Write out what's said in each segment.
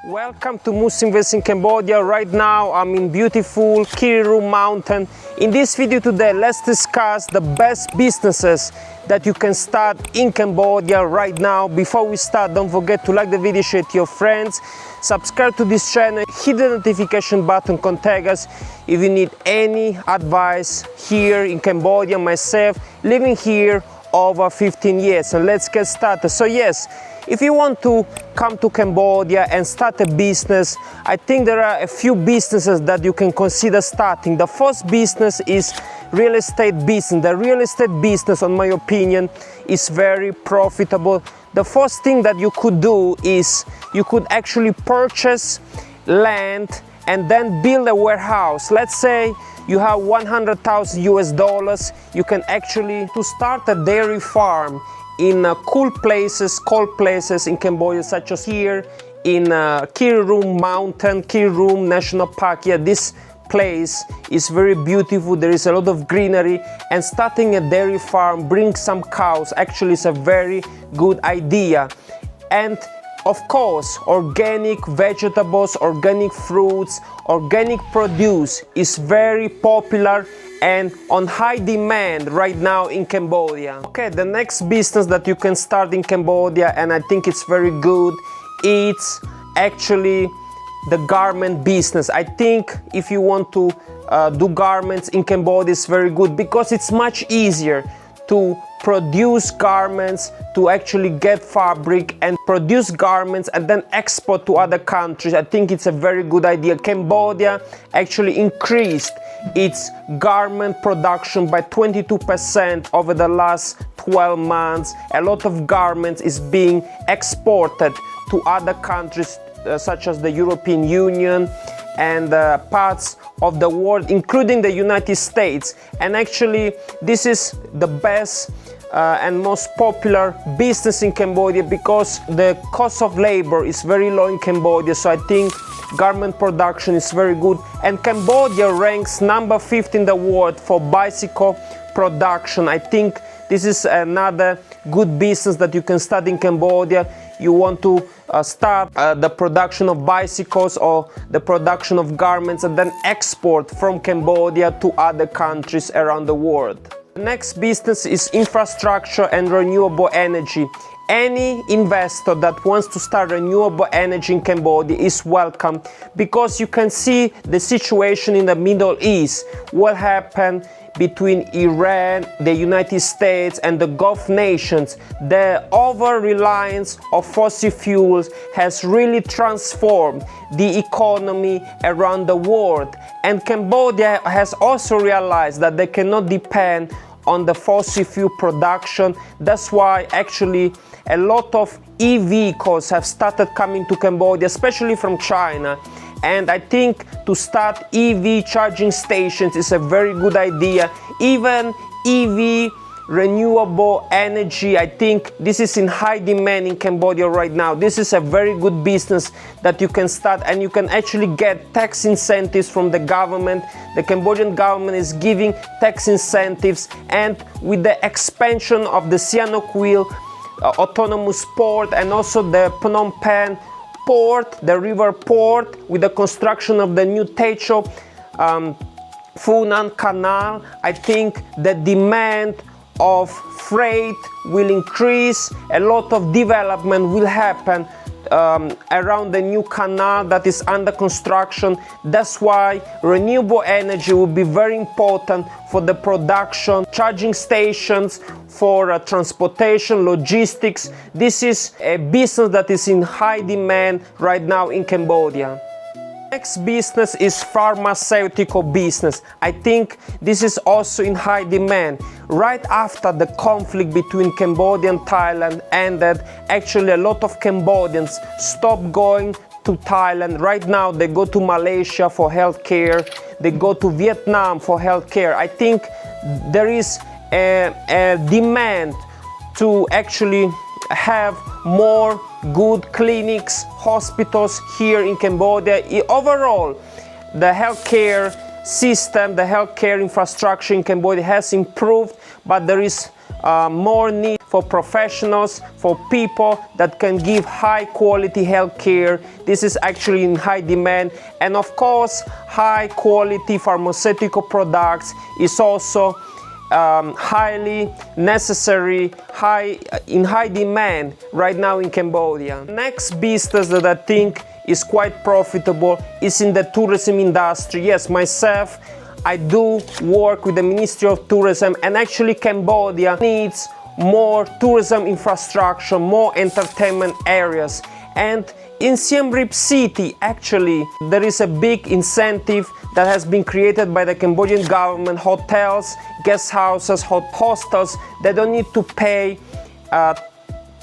Welcome to Invest in Cambodia. Right now I'm in beautiful Kirirom Mountain. In this video today, let's discuss the best businesses that you can start in Cambodia right now. Before we start, don't forget to like the video, share it to your friends, subscribe to this channel, hit the notification button, contact us if you need any advice here in Cambodia. Myself living here over 15 years, and let's get started. So yes, if you want to come to Cambodia and start a business, I think there are a few businesses that you can consider starting. The first business is real estate business. The real estate business, in my opinion, is very profitable. The first thing that you could do is you could actually purchase land and then build a warehouse. Let's say you have 100,000 US dollars. You can actually to start a dairy farm in cold places in Cambodia, such as here in Kirirom Mountain, Kirirom National Park. Yeah, this place is very beautiful. There is a lot of greenery, and starting a dairy farm, bring some cows, actually is a very good idea. And of course, organic vegetables, organic fruits, organic produce is very popular and on high demand right now in Cambodia. Okay, the next business that you can start in Cambodia, and I think it's very good, it's actually the garment business. I think if you want to do garments in Cambodia, it's very good because it's much easier to produce garments, to actually get fabric and produce garments and then export to other countries. I think it's a very good idea. Cambodia actually increased its garment production by 22% over the last 12 months. A lot of garments is being exported to other countries such as the European Union and parts of the world, including the United States. And actually this is the best and most popular business in Cambodia because the cost of labor is very low in Cambodia. So I think garment production is very good, and Cambodia ranks number 5 in the world for bicycle production. I think this is another good business that you can start in Cambodia. You want to start the production of bicycles or the production of garments and then export from Cambodia to other countries around the world. The next business is infrastructure and renewable energy. Any investor that wants to start renewable energy in Cambodia is welcome, because you can see the situation in the Middle East, what happened between Iran, the United States and the Gulf nations. The over-reliance of fossil fuels has really transformed the economy around the world, and Cambodia has also realized that they cannot depend on the fossil fuel production. That's why actually a lot of e-vehicles have started coming to Cambodia, especially from China. And I think to start EV charging stations is a very good idea. Even EV renewable energy, I think this is in high demand in Cambodia right now. This is a very good business that you can start, and you can actually get tax incentives from the government. The Cambodian government is giving tax incentives, and with the expansion of the Sihanoukville autonomous port and also the Phnom Penh port, the river port, with the construction of the new Techo Funan Canal, I think the demand of freight will increase. A lot of development will happen around the new canal that is under construction. That's why renewable energy will be very important for the production, charging stations, for transportation, logistics. This is a business that is in high demand right now in Cambodia. Next business is pharmaceutical business. I think this is also in high demand. Right after the conflict between Cambodia and Thailand ended, actually a lot of Cambodians stopped going to Thailand. Right now they go to Malaysia for healthcare, they go to Vietnam for healthcare. I think there is a demand to actually have more good clinics, hospitals here in Cambodia. Overall, the healthcare system, the healthcare infrastructure in Cambodia has improved, but there is more need for professionals, for people that can give high quality healthcare. This is actually in high demand. And of course, high quality pharmaceutical products is also highly necessary, in high demand right now in Cambodia. Next business that I think is quite profitable is in the tourism industry. Yes, myself, I do work with the Ministry of Tourism, and actually Cambodia needs more tourism infrastructure, more entertainment areas. And in Siem Reap City, actually, there is a big incentive that has been created by the Cambodian government. Hotels, guest houses, hostels, they don't need to pay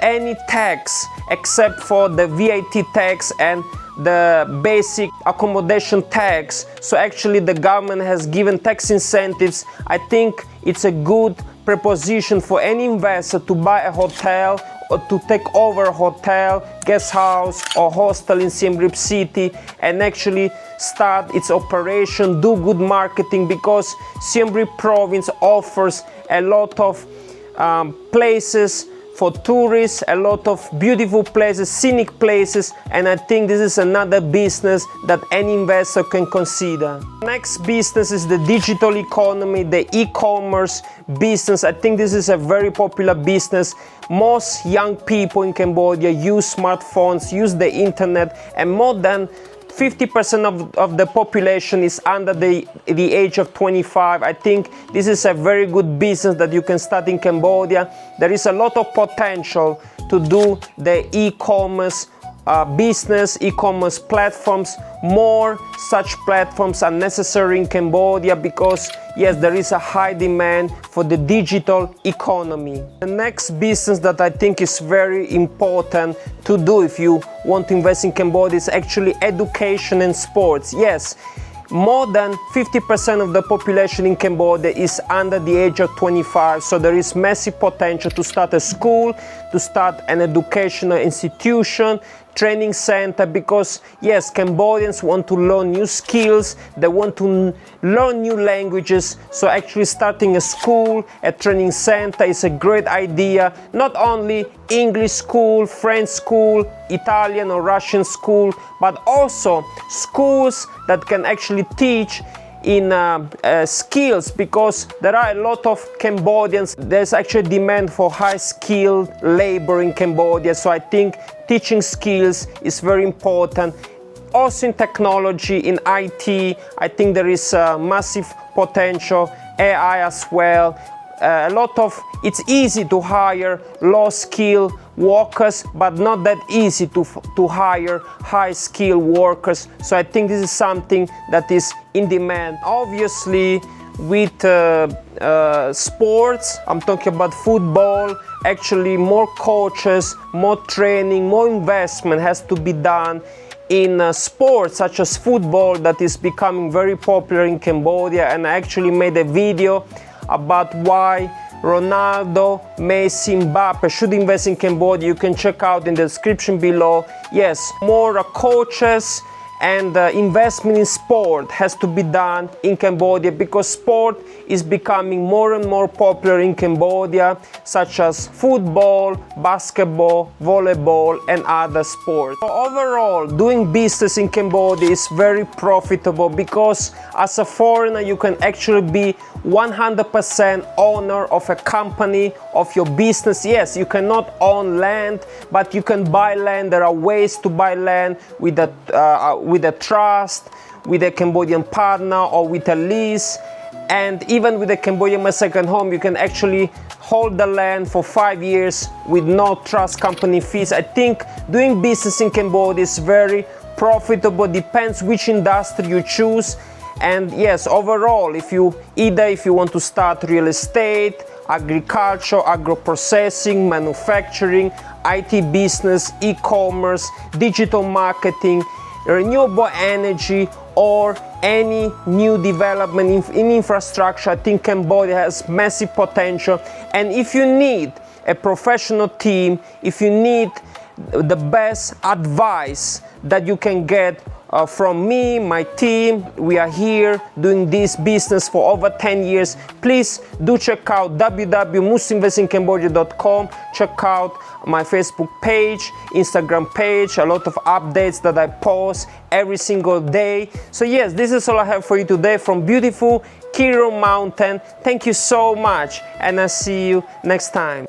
any tax except for the VAT tax and the basic accommodation tax. So actually the government has given tax incentives. I think it's a good proposition for any investor to buy a hotel or to take over a hotel, guest house or hostel in Siem Reap City and actually start its operation, do good marketing, because Siem Reap province offers a lot of places for tourists, a lot of beautiful places, scenic places, and I think this is another business that any investor can consider. Next business is the digital economy, the e-commerce business. I think this is a very popular business. Most young people in Cambodia use smartphones, use the internet, and more than 50% of the population is under the age of 25. I think this is a very good business that you can start in Cambodia. There is a lot of potential to do the e-commerce business, e-commerce platforms. More such platforms are necessary in Cambodia because yes, there is a high demand for the digital economy. The next business that I think is very important to do if you want to invest in Cambodia is actually education and sports. Yes, more than 50% of the population in Cambodia is under the age of 25, so there is massive potential to start a school, to start an educational institution, training center, because yes, Cambodians want to learn new skills, they want to learn new languages, so actually starting a school, a training center is a great idea. Not only English school, French school, Italian or Russian school, but also schools that can actually teach in skills, because there are a lot of Cambodians. There's actually demand for high-skilled labor in Cambodia, so I think teaching skills is very important. Also in technology, in IT, I think there is massive potential, AI as well. It's easy to hire low-skilled workers, but not that easy to hire high-skilled workers. So I think this is something that is in demand. Obviously, with sports, I'm talking about football, actually more coaches, more training, more investment has to be done in sports such as football that is becoming very popular in Cambodia. And I actually made a video about why Ronaldo, Messi, Mbappe should invest in Cambodia. You can check out in the description below. Yes, more coaches and investment in sport has to be done in Cambodia, because sport is becoming more and more popular in Cambodia, such as football, basketball, volleyball and other sports. So overall, doing business in Cambodia is very profitable, because as a foreigner you can actually be 100% owner of a company, of your business. Yes, you cannot own land, but you can buy land. There are ways to buy land with a trust, with a Cambodian partner, or with a lease. And even with a Cambodian My Second Home, you can actually hold the land for 5 years with no trust company fees. I think doing business in Cambodia is very profitable. Depends which industry you choose. And yes, overall, if you want to start real estate, agriculture, agro-processing, manufacturing, IT business, e-commerce, digital marketing, renewable energy, or any new development in infrastructure, I think Cambodia has massive potential. And if you need a professional team, if you need the best advice that you can get from me, my team. We are here doing this business for over 10 years. Please do check out www.mustinvestingcambodia.com. Check out my Facebook page, Instagram page, a lot of updates that I post every single day. So yes, this is all I have for you today from beautiful Kirirom Mountain. Thank you so much, and I'll see you next time.